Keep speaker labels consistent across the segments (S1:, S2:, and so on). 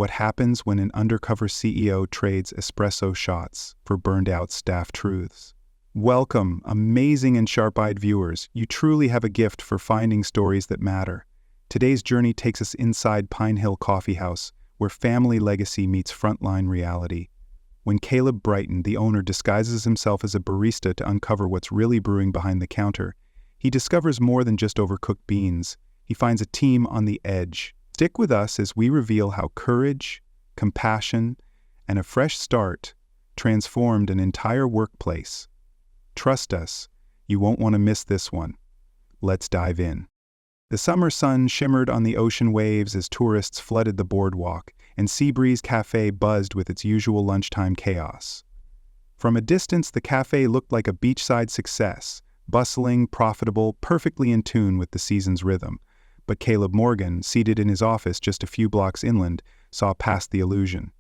S1: What happens when an undercover CEO trades espresso shots for burned-out staff truths. Welcome, amazing and sharp-eyed viewers. You truly have a gift for finding stories that matter. Today's journey takes us inside Pinehill Coffeehouse, where family legacy meets frontline reality. When Caleb Brighton, the owner, disguises himself as a barista to uncover what's really brewing behind the counter, he discovers more than just overcooked beans. He finds a team on the edge. Stick with us as we reveal how courage, compassion, and a fresh start transformed an entire workplace. Trust us, you won't want to miss this one. Let's dive in. The summer sun shimmered on the ocean waves as tourists flooded the boardwalk, and Seabreeze Café buzzed with its usual lunchtime chaos. From a distance, the cafe looked like a beachside success, bustling, profitable, perfectly in tune with the season's rhythm. But Caleb Morgan, seated in his office just a few blocks inland, saw past the illusion.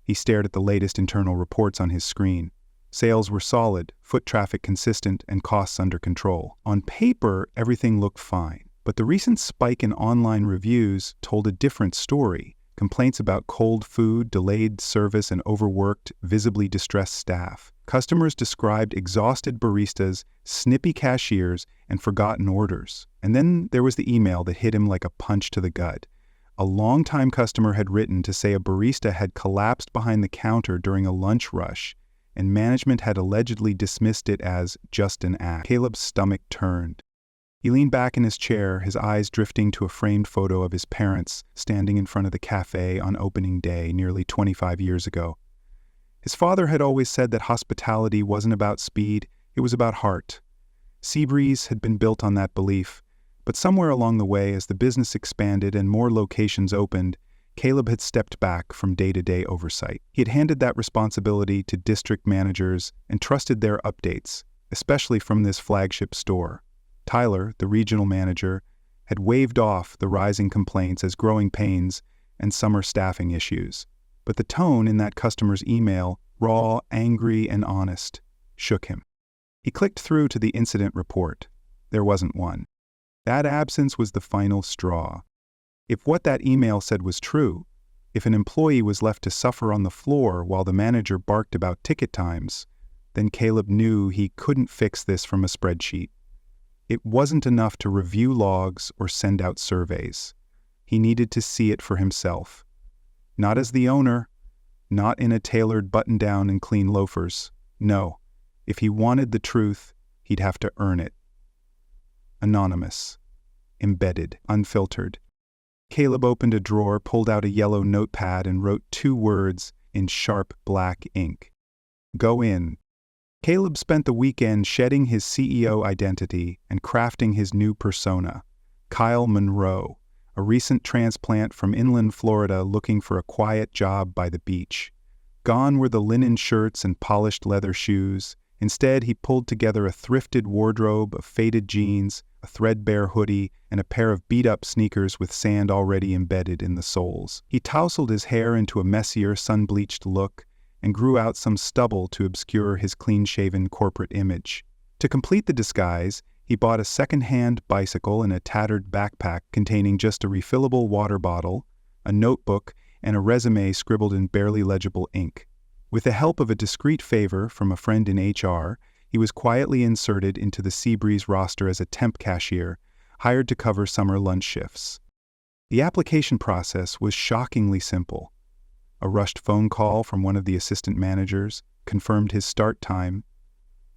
S1: He stared at the latest internal reports on his screen. Sales were solid, foot traffic consistent, and costs under control. On paper, everything looked fine. But the recent spike in online reviews told a different story. Complaints about cold food, delayed service, and overworked, visibly distressed staff. Customers described exhausted baristas, snippy cashiers, and forgotten orders. And then there was the email that hit him like a punch to the gut. A longtime customer had written to say a barista had collapsed behind the counter during a lunch rush, and management had allegedly dismissed it as just an act. Caleb's stomach turned. He leaned back in his chair, his eyes drifting to a framed photo of his parents standing in front of the cafe on opening day nearly 25 years ago. His father had always said that hospitality wasn't about speed, it was about heart. Seabreeze had been built on that belief, but somewhere along the way, as the business expanded and more locations opened, Caleb had stepped back from day-to-day oversight. He had handed that responsibility to district managers and trusted their updates, especially from this flagship store. Tyler, the regional manager, had waved off the rising complaints as growing pains and summer staffing issues. But the tone in that customer's email, raw, angry, and honest, shook him. He clicked through to the incident report. There wasn't one. That absence was the final straw. If what that email said was true, if an employee was left to suffer on the floor while the manager barked about ticket times, then Caleb knew he couldn't fix this from a spreadsheet. It wasn't enough to review logs or send out surveys. He needed to see it for himself. Not as the owner, not in a tailored button-down and clean loafers. No, if he wanted the truth, he'd have to earn it. Anonymous, embedded, unfiltered. Caleb opened a drawer, pulled out a yellow notepad, and wrote 2 words in sharp black ink. Go in. Caleb spent the weekend shedding his CEO identity and crafting his new persona, Kyle Monroe, a recent transplant from inland Florida looking for a quiet job by the beach. Gone were the linen shirts and polished leather shoes. Instead, he pulled together a thrifted wardrobe of faded jeans, a threadbare hoodie, and a pair of beat-up sneakers with sand already embedded in the soles. He tousled his hair into a messier, sun-bleached look, and grew out some stubble to obscure his clean-shaven corporate image. To complete the disguise, he bought a second-hand bicycle and a tattered backpack containing just a refillable water bottle, a notebook, and a resume scribbled in barely legible ink. With the help of a discreet favor from a friend in HR, he was quietly inserted into the Seabreeze roster as a temp cashier, hired to cover summer lunch shifts. The application process was shockingly simple. A rushed phone call from one of the assistant managers confirmed his start time.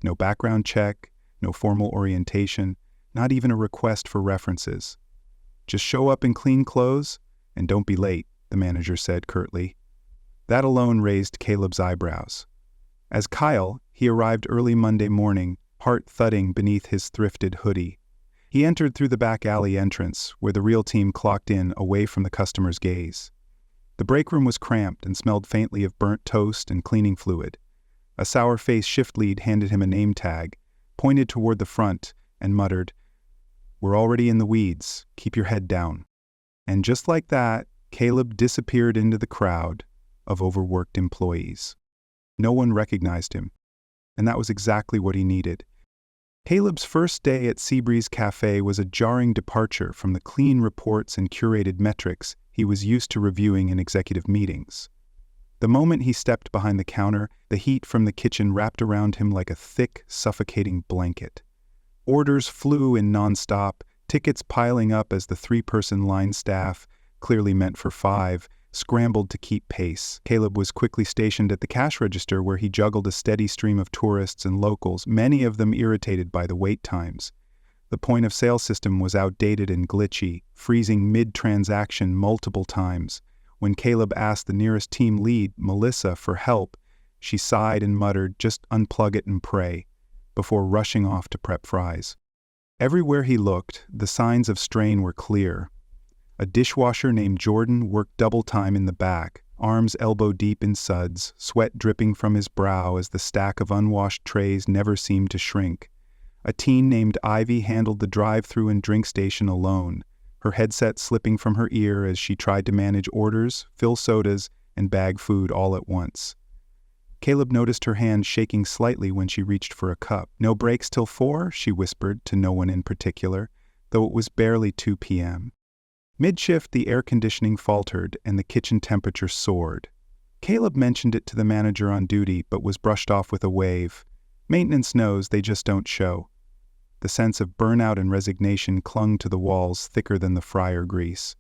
S1: No background check, no formal orientation, not even a request for references. Just show up in clean clothes and don't be late, the manager said curtly. That alone raised Caleb's eyebrows. As Kyle, he arrived early Monday morning, heart thudding beneath his thrifted hoodie. He entered through the back alley entrance, where the real team clocked in away from the customer's gaze. The break room was cramped and smelled faintly of burnt toast and cleaning fluid. A sour-faced shift lead handed him a name tag, pointed toward the front, and muttered, "We're already in the weeds. Keep your head down." And just like that, Caleb disappeared into the crowd of overworked employees. No one recognized him, and that was exactly what he needed. Caleb's first day at Seabreeze Café was a jarring departure from the clean reports and curated metrics he was used to reviewing in executive meetings. The moment he stepped behind the counter, the heat from the kitchen wrapped around him like a thick, suffocating blanket. Orders flew in nonstop, tickets piling up as the three-person line staff, clearly meant for five, scrambled to keep pace. Caleb was quickly stationed at the cash register where he juggled a steady stream of tourists and locals, many of them irritated by the wait times. The point-of-sale system was outdated and glitchy, freezing mid-transaction multiple times. When Caleb asked the nearest team lead, Melissa, for help, she sighed and muttered, "Just unplug it and pray," before rushing off to prep fries. Everywhere he looked, the signs of strain were clear. A dishwasher named Jordan worked double time in the back, arms elbow-deep in suds, sweat dripping from his brow as the stack of unwashed trays never seemed to shrink. A teen named Ivy handled the drive-thru and drink station alone, her headset slipping from her ear as she tried to manage orders, fill sodas, and bag food all at once. Caleb noticed her hand shaking slightly when she reached for a cup. "No breaks till 4, she whispered to no one in particular, though it was barely 2 p.m. Mid-shift, the air conditioning faltered and the kitchen temperature soared. Caleb mentioned it to the manager on duty but was brushed off with a wave. Maintenance knows, they just don't show. The sense of burnout and resignation clung to the walls thicker than the fryer grease.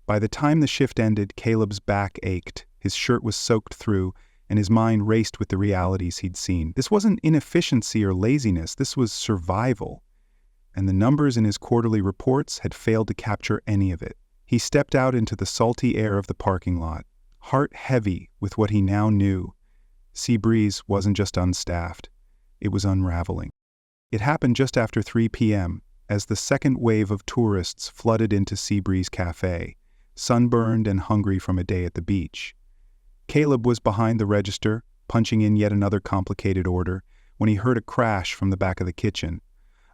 S1: By the time the shift ended, Caleb's back ached, his shirt was soaked through, and his mind raced with the realities he'd seen. This wasn't inefficiency or laziness, this was survival. And the numbers in his quarterly reports had failed to capture any of it. He stepped out into the salty air of the parking lot, heart heavy with what he now knew. Seabreeze wasn't just unstaffed, it was unraveling. It happened just after 3 p.m., as the second wave of tourists flooded into Seabreeze Café, sunburned and hungry from a day at the beach. Caleb was behind the register, punching in yet another complicated order, when he heard a crash from the back of the kitchen,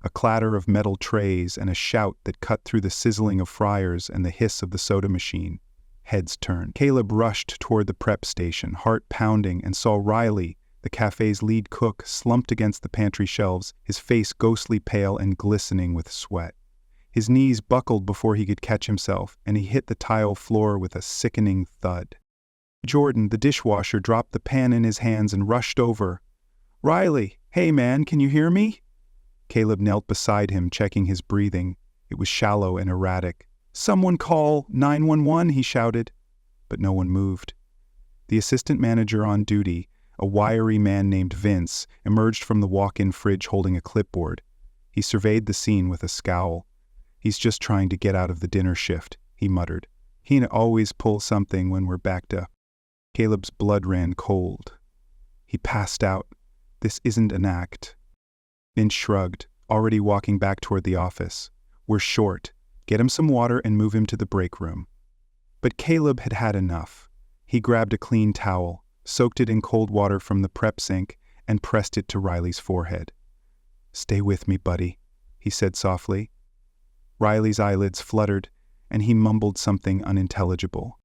S1: a clatter of metal trays and a shout that cut through the sizzling of fryers and the hiss of the soda machine. Heads turned. Caleb rushed toward the prep station, heart pounding, and saw Riley, the cafe's lead cook, slumped against the pantry shelves, his face ghostly pale and glistening with sweat. His knees buckled before he could catch himself, and he hit the tile floor with a sickening thud. Jordan, the dishwasher, dropped the pan in his hands and rushed over. "Riley, hey man, can you hear me?" Caleb knelt beside him, checking his breathing. It was shallow and erratic. "Someone call 911, he shouted. But no one moved. The assistant manager on duty, a wiry man named Vince, emerged from the walk-in fridge holding a clipboard. He surveyed the scene with a scowl. "He's just trying to get out of the dinner shift," he muttered. "He always pulls something when we're backed up." Caleb's blood ran cold. He passed out. This isn't an act. Vince shrugged, already walking back toward the office. "We're short. Get him some water and move him to the break room." But Caleb had had enough. He grabbed a clean towel, soaked it in cold water from the prep sink, and pressed it to Riley's forehead. "Stay with me, buddy," he said softly. Riley's eyelids fluttered, and he mumbled something unintelligible.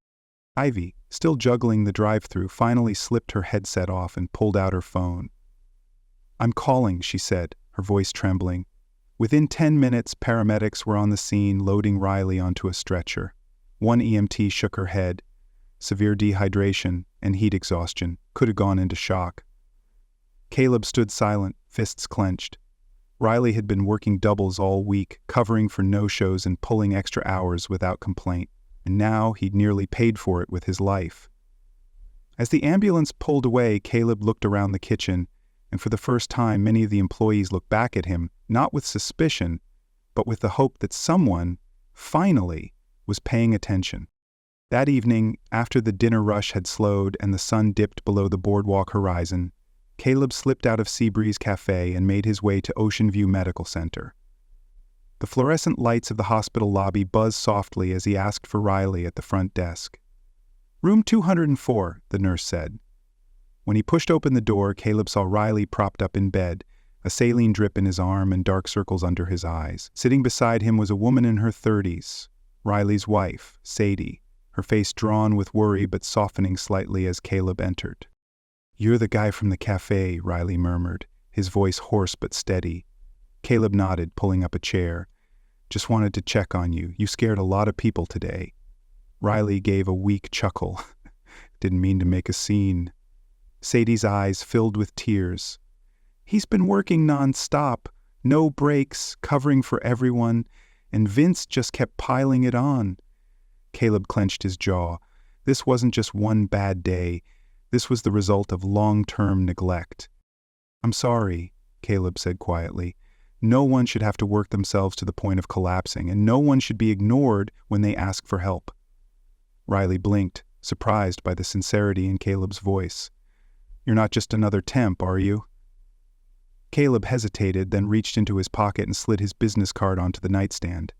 S1: Ivy, still juggling the drive-thru, finally slipped her headset off and pulled out her phone. "I'm calling," she said, her voice trembling. Within 10 minutes, paramedics were on the scene, loading Riley onto a stretcher. One EMT shook her head. Severe dehydration and heat exhaustion, could have gone into shock. Caleb stood silent, fists clenched. Riley had been working doubles all week, covering for no-shows and pulling extra hours without complaint, and now he'd nearly paid for it with his life. As the ambulance pulled away, Caleb looked around the kitchen, and for the first time many of the employees looked back at him, not with suspicion, but with the hope that someone, finally, was paying attention. That evening, after the dinner rush had slowed and the sun dipped below the boardwalk horizon, Caleb slipped out of Seabreeze Café and made his way to Ocean View Medical Center. The fluorescent lights of the hospital lobby buzzed softly as he asked for Riley at the front desk. "Room 204, the nurse said. When he pushed open the door, Caleb saw Riley propped up in bed, a saline drip in his arm and dark circles under his eyes. Sitting beside him was a woman in her 30s, Riley's wife, Sadie, her face drawn with worry but softening slightly as Caleb entered. "You're the guy from the cafe," Riley murmured, his voice hoarse but steady. Caleb nodded, pulling up a chair. "Just wanted to check on you. You scared a lot of people today." Riley gave a weak chuckle. Didn't mean to make a scene. Sadie's eyes filled with tears. He's been working non-stop, no breaks, covering for everyone, and Vince just kept piling it on. Caleb clenched his jaw. This wasn't just one bad day. This was the result of long-term neglect. "I'm sorry," Caleb said quietly. "No one should have to work themselves to the point of collapsing, and no one should be ignored when they ask for help." Riley blinked, surprised by the sincerity in Caleb's voice. "You're not just another temp, are you?" Caleb hesitated, then reached into his pocket and slid his business card onto the nightstand.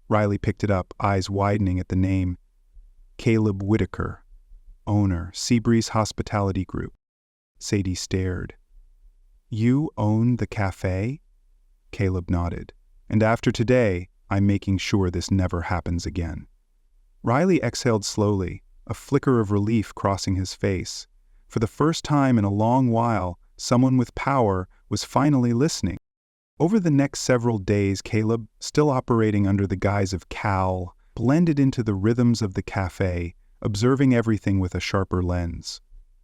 S1: Riley picked it up, eyes widening at the name. Caleb Whitaker, owner, Seabreeze Hospitality Group. Sadie stared. "You own the cafe?" Caleb nodded. "And after today, I'm making sure this never happens again." Riley exhaled slowly, a flicker of relief crossing his face. For the first time in a long while, someone with power was finally listening. Over the next several days, Caleb, still operating under the guise of Cal, blended into the rhythms of the cafe, observing everything with a sharper lens.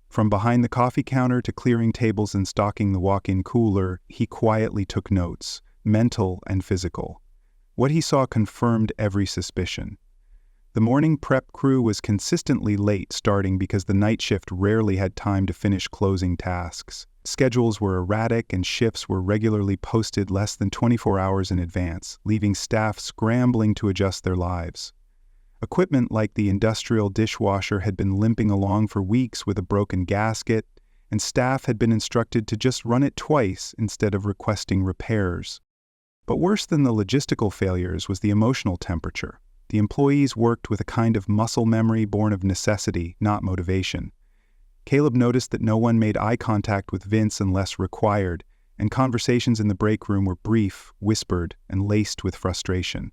S1: From behind the coffee counter to clearing tables and stocking the walk-in cooler, he quietly took notes, mental and physical. What he saw confirmed every suspicion. The morning prep crew was consistently late starting because the night shift rarely had time to finish closing tasks. Schedules were erratic and shifts were regularly posted less than 24 hours in advance, leaving staff scrambling to adjust their lives. Equipment like the industrial dishwasher had been limping along for weeks with a broken gasket, and staff had been instructed to just run it twice instead of requesting repairs. But worse than the logistical failures was the emotional temperature. The employees worked with a kind of muscle memory born of necessity, not motivation. Caleb noticed that no one made eye contact with Vince unless required, and conversations in the break room were brief, whispered, and laced with frustration.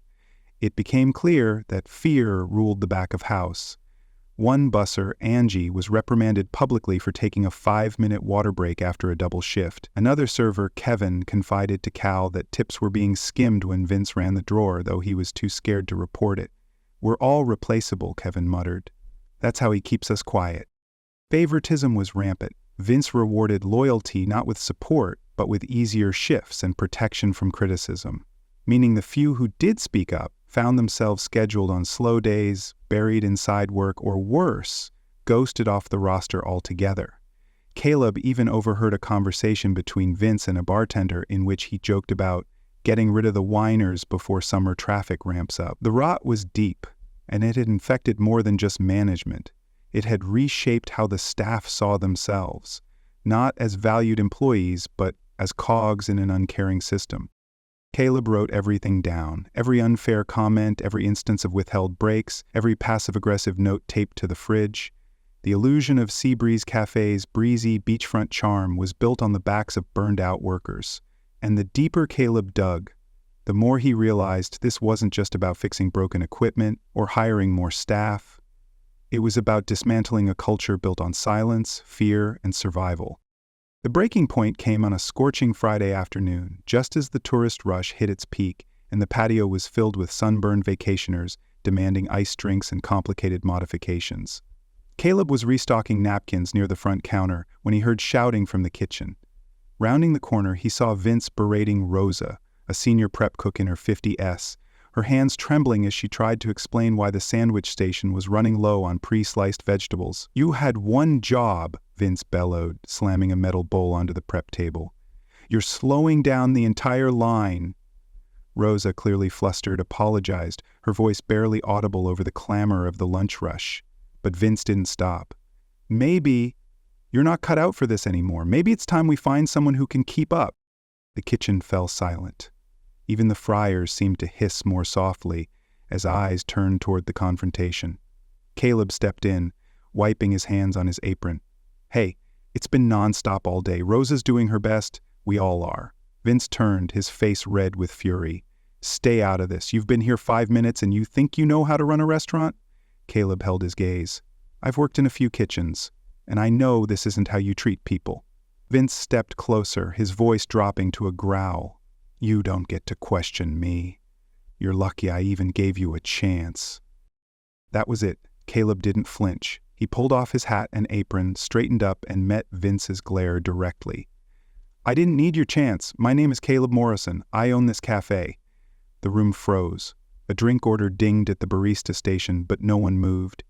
S1: It became clear that fear ruled the back of house. One busser, Angie, was reprimanded publicly for taking a 5-minute water break after a double shift. Another server, Kevin, confided to Cal that tips were being skimmed when Vince ran the drawer, though he was too scared to report it. "We're all replaceable," Kevin muttered. "That's how he keeps us quiet." Favoritism was rampant. Vince rewarded loyalty not with support, but with easier shifts and protection from criticism. Meaning the few who did speak up found themselves scheduled on slow days, buried inside work, or worse, ghosted off the roster altogether. Caleb even overheard a conversation between Vince and a bartender in which he joked about getting rid of the whiners before summer traffic ramps up. The rot was deep, and it had infected more than just management. It had reshaped how the staff saw themselves, not as valued employees, but as cogs in an uncaring system. Caleb wrote everything down, every unfair comment, every instance of withheld breaks, every passive-aggressive note taped to the fridge. The illusion of Seabreeze Cafe's breezy beachfront charm was built on the backs of burned-out workers. And the deeper Caleb dug, the more he realized this wasn't just about fixing broken equipment or hiring more staff. It was about dismantling a culture built on silence, fear, and survival. The breaking point came on a scorching Friday afternoon, just as the tourist rush hit its peak and the patio was filled with sunburned vacationers demanding iced drinks and complicated modifications. Caleb was restocking napkins near the front counter when he heard shouting from the kitchen. Rounding the corner, he saw Vince berating Rosa, a senior prep cook in her 50s, her hands trembling as she tried to explain why the sandwich station was running low on pre-sliced vegetables. "You had one job," Vince bellowed, slamming a metal bowl onto the prep table. "You're slowing down the entire line." Rosa, clearly flustered, apologized, her voice barely audible over the clamor of the lunch rush. But Vince didn't stop. "Maybe you're not cut out for this anymore. Maybe it's time we find someone who can keep up." The kitchen fell silent. Even the fryers seemed to hiss more softly as eyes turned toward the confrontation. Caleb stepped in, wiping his hands on his apron. "Hey, it's been nonstop all day. Rosa's doing her best. We all are." Vince turned, his face red with fury. "Stay out of this. You've been here 5 minutes and you think you know how to run a restaurant?" Caleb held his gaze. "I've worked in a few kitchens, and I know this isn't how you treat people." Vince stepped closer, his voice dropping to a growl. "You don't get to question me. You're lucky I even gave you a chance." That was it. Caleb didn't flinch. He pulled off his hat and apron, straightened up, and met Vince's glare directly. "I didn't need your chance. My name is Caleb Morrison. I own this cafe." The room froze. A drink order dinged at the barista station, but no one moved.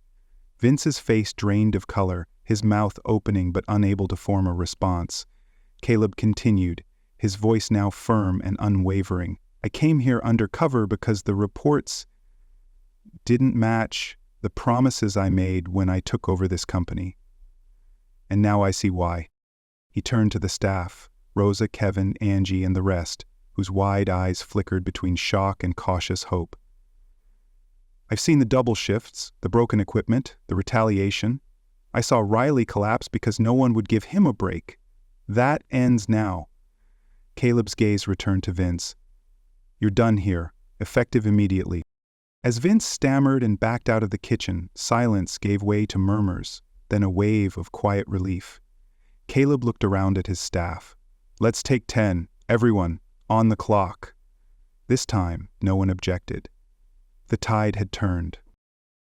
S1: Vince's face drained of color, his mouth opening but unable to form a response. Caleb continued, his voice now firm and unwavering. "I came here undercover because the reports didn't match the promises I made when I took over this company. And now I see why." He turned to the staff, Rosa, Kevin, Angie, and the rest, whose wide eyes flickered between shock and cautious hope. "I've seen the double shifts, the broken equipment, the retaliation. I saw Riley collapse because no one would give him a break. That ends now." Caleb's gaze returned to Vince. "You're done here, effective immediately." As Vince stammered and backed out of the kitchen, silence gave way to murmurs, then a wave of quiet relief. Caleb looked around at his staff. "Let's take 10, everyone, on the clock." This time, no one objected. The tide had turned.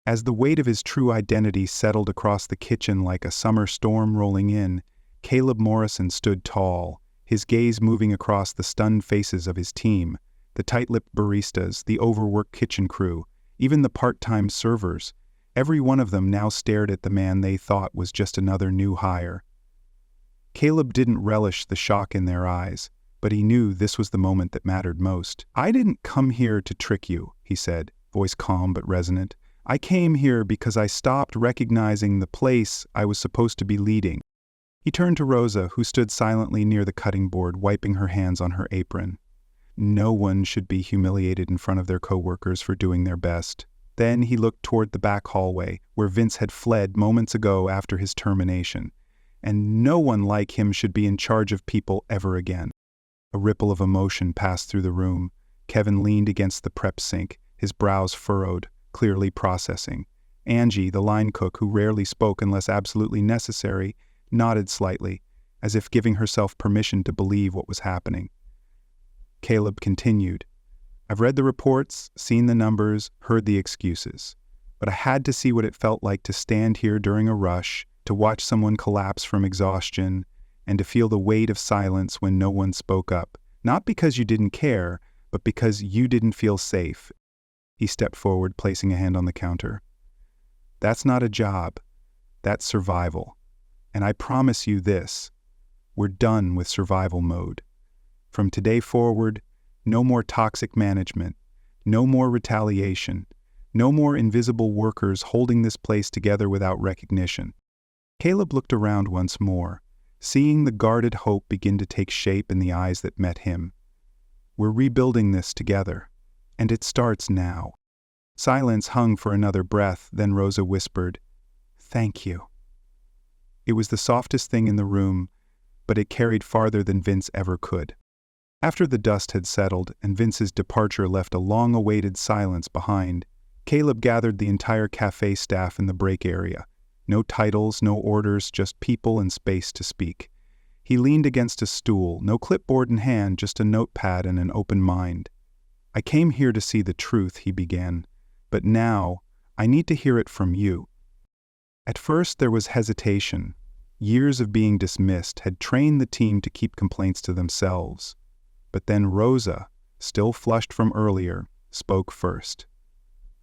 S1: As the weight of his true identity settled across the kitchen like a summer storm rolling in, Caleb Morrison stood tall, his gaze moving across the stunned faces of his team, the tight-lipped baristas, the overworked kitchen crew, even the part-time servers. Every one of them now stared at the man they thought was just another new hire. Caleb didn't relish the shock in their eyes, but he knew this was the moment that mattered most. "I didn't come here to trick you," he said, voice calm but resonant. "I came here because I stopped recognizing the place I was supposed to be leading." He turned to Rosa, who stood silently near the cutting board, wiping her hands on her apron. No one should be humiliated in front of their coworkers for doing their best. Then he looked toward the back hallway, where Vince had fled moments ago after his termination. And no one like him should be in charge of people ever again. A ripple of emotion passed through the room. Kevin leaned against the prep sink, his brows furrowed, clearly processing. Angie, the line cook who rarely spoke unless absolutely necessary, nodded slightly, as if giving herself permission to believe what was happening. Caleb continued, "I've read the reports, seen the numbers, heard the excuses. But I had to see what it felt like to stand here during a rush, to watch someone collapse from exhaustion, and to feel the weight of silence when no one spoke up. Not because you didn't care, but because you didn't feel safe." He stepped forward, placing a hand on the counter. "That's not a job. That's survival. And I promise you this, we're done with survival mode. From today forward, no more toxic management, no more retaliation, no more invisible workers holding this place together without recognition." Caleb looked around once more, seeing the guarded hope begin to take shape in the eyes that met him. "We're rebuilding this together, and it starts now." Silence hung for another breath, then Rosa whispered, "Thank you." It was the softest thing in the room, but it carried farther than Vince ever could. After the dust had settled and Vince's departure left a long-awaited silence behind, Caleb gathered the entire cafe staff in the break area. No titles, no orders, just people and space to speak. He leaned against a stool, no clipboard in hand, just a notepad and an open mind. "I came here to see the truth," he began, "but now I need to hear it from you." At first there was hesitation. Years of being dismissed had trained the team to keep complaints to themselves. But then Rosa, still flushed from earlier, spoke first.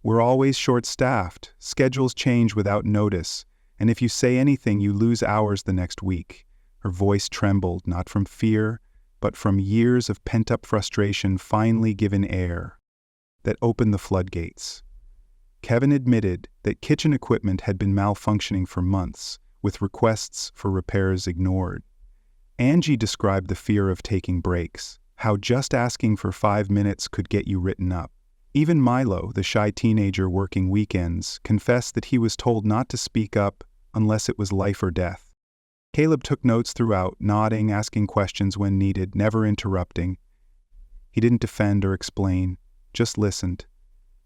S1: "We're always short-staffed, schedules change without notice, and if you say anything you lose hours the next week." Her voice trembled, not from fear, but from years of pent-up frustration finally given air. That opened the floodgates. Kevin admitted that kitchen equipment had been malfunctioning for months, with requests for repairs ignored. Angie described the fear of taking breaks, how just asking for 5 minutes could get you written up. Even Milo, the shy teenager working weekends, confessed that he was told not to speak up unless it was life or death. Caleb took notes throughout, nodding, asking questions when needed, never interrupting. He didn't defend or explain, just listened.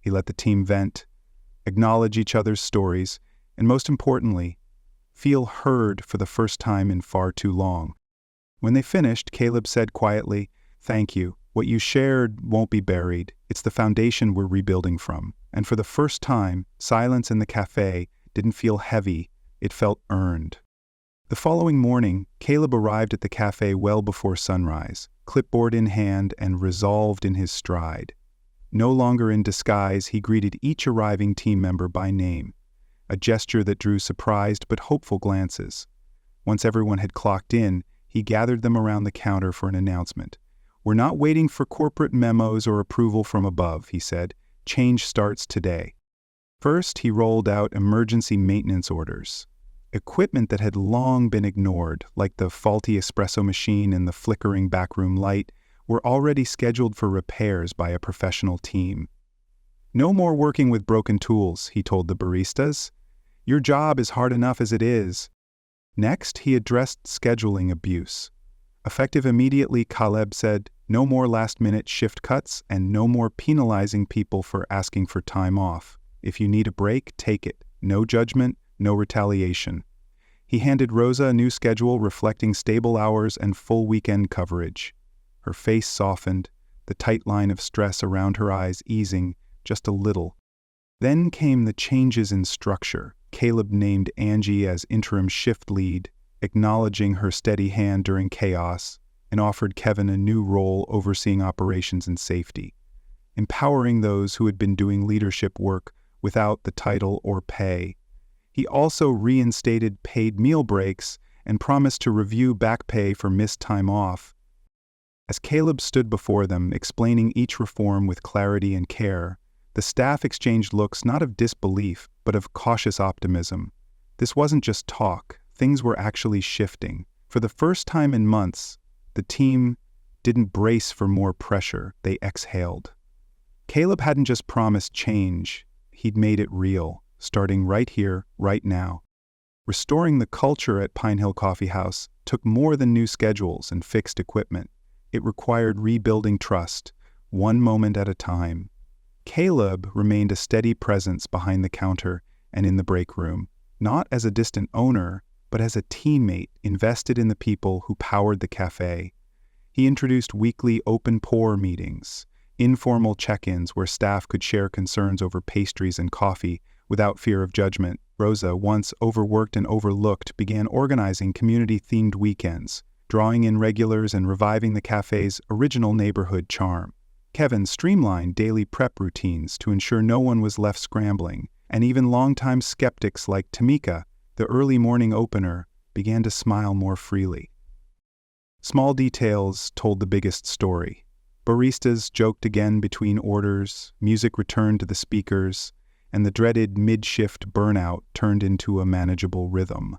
S1: He let the team vent, acknowledge each other's stories, and most importantly, feel heard for the first time in far too long. When they finished, Caleb said quietly, "Thank you. What you shared won't be buried. It's the foundation we're rebuilding from." And for the first time, silence in the cafe didn't feel heavy, it felt earned. The following morning, Caleb arrived at the cafe well before sunrise, clipboard in hand and resolved in his stride. No longer in disguise, he greeted each arriving team member by name, a gesture that drew surprised but hopeful glances. Once everyone had clocked in, he gathered them around the counter for an announcement. "We're not waiting for corporate memos or approval from above," he said. "Change starts today." First, he rolled out emergency maintenance orders. Equipment that had long been ignored, like the faulty espresso machine and the flickering backroom light, were already scheduled for repairs by a professional team. "No more working with broken tools," he told the baristas. "Your job is hard enough as it is." Next, he addressed scheduling abuse. Effective immediately, Caleb said, "No more last-minute shift cuts and no more penalizing people for asking for time off. If you need a break, take it. No judgment, no retaliation." He handed Rosa a new schedule reflecting stable hours and full weekend coverage. Her face softened, the tight line of stress around her eyes easing just a little. Then came the changes in structure. Caleb named Angie as interim shift lead, acknowledging her steady hand during chaos, and offered Kevin a new role overseeing operations and safety, empowering those who had been doing leadership work without the title or pay. He also reinstated paid meal breaks and promised to review back pay for missed time off. As Caleb stood before them, explaining each reform with clarity and care, the staff exchanged looks not of disbelief, but of cautious optimism. This wasn't just talk, things were actually shifting. For the first time in months, the team didn't brace for more pressure, they exhaled. Caleb hadn't just promised change, he'd made it real, starting right here, right now. Restoring the culture at Pinehill Coffeehouse took more than new schedules and fixed equipment. It required rebuilding trust, one moment at a time. Caleb remained a steady presence behind the counter and in the break room, not as a distant owner, but as a teammate invested in the people who powered the cafe. He introduced weekly open pour meetings, informal check-ins where staff could share concerns over pastries and coffee without fear of judgment. Rosa, once overworked and overlooked, began organizing community-themed weekends, drawing in regulars and reviving the cafe's original neighborhood charm. Kevin streamlined daily prep routines to ensure no one was left scrambling, and even longtime skeptics like Tamika, the early morning opener, began to smile more freely. Small details told the biggest story. Baristas joked again between orders, music returned to the speakers, and the dreaded mid-shift burnout turned into a manageable rhythm.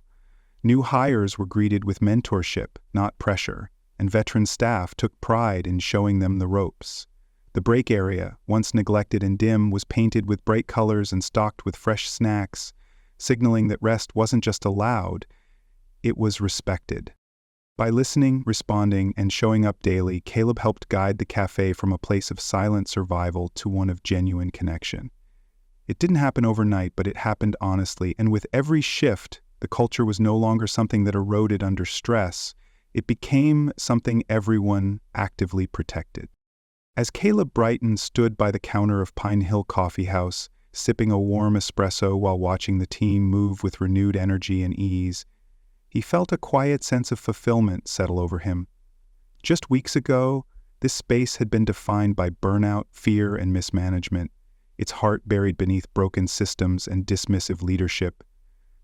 S1: New hires were greeted with mentorship, not pressure, and veteran staff took pride in showing them the ropes. The break area, once neglected and dim, was painted with bright colors and stocked with fresh snacks, signaling that rest wasn't just allowed, it was respected. By listening, responding, and showing up daily, Caleb helped guide the cafe from a place of silent survival to one of genuine connection. It didn't happen overnight, but it happened honestly, and with every shift, the culture was no longer something that eroded under stress. It became something everyone actively protected. As Caleb Brighton stood by the counter of Pinehill Coffeehouse, sipping a warm espresso while watching the team move with renewed energy and ease, he felt a quiet sense of fulfillment settle over him. Just weeks ago, this space had been defined by burnout, fear, and mismanagement, its heart buried beneath broken systems and dismissive leadership.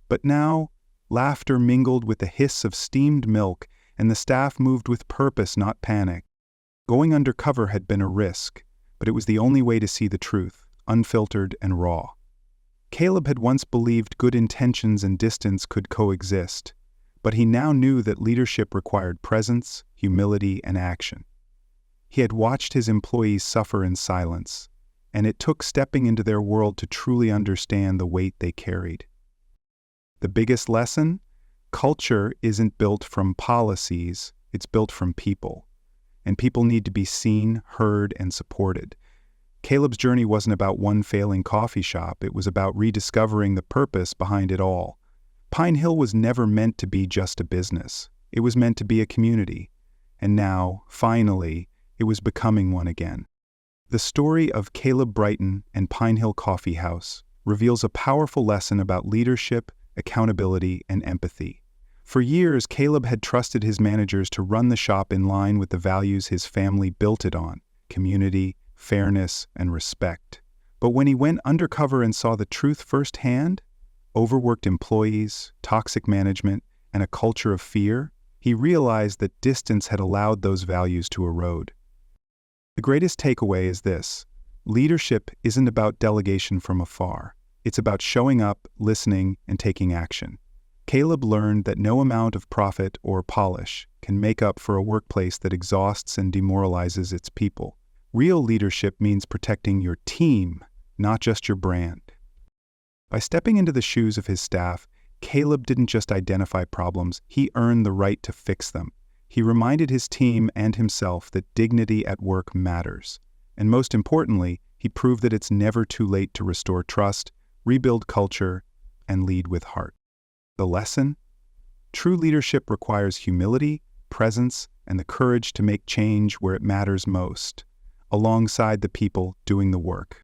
S1: But now, laughter mingled with the hiss of steamed milk, and the staff moved with purpose, not panic. Going undercover had been a risk, but it was the only way to see the truth, unfiltered and raw. Caleb had once believed good intentions and distance could coexist, but he now knew that leadership required presence, humility, and action. He had watched his employees suffer in silence, and it took stepping into their world to truly understand the weight they carried. The biggest lesson? Culture isn't built from policies, it's built from people. And people need to be seen, heard, and supported. Caleb's journey wasn't about one failing coffee shop, it was about rediscovering the purpose behind it all. Pinehill was never meant to be just a business. It was meant to be a community. And now, finally, it was becoming one again. The story of Caleb Brighton and Pinehill Coffeehouse reveals a powerful lesson about leadership, accountability, and empathy. For years, Caleb had trusted his managers to run the shop in line with the values his family built it on: community, fairness, and respect. But when he went undercover and saw the truth firsthand, overworked employees, toxic management, and a culture of fear, he realized that distance had allowed those values to erode. The greatest takeaway is this: leadership isn't about delegation from afar. It's about showing up, listening, and taking action. Caleb learned that no amount of profit or polish can make up for a workplace that exhausts and demoralizes its people. Real leadership means protecting your team, not just your brand. By stepping into the shoes of his staff, Caleb didn't just identify problems, he earned the right to fix them. He reminded his team and himself that dignity at work matters. And most importantly, he proved that it's never too late to restore trust, rebuild culture, and lead with heart. The lesson? True leadership requires humility, presence, and the courage to make change where it matters most, alongside the people doing the work.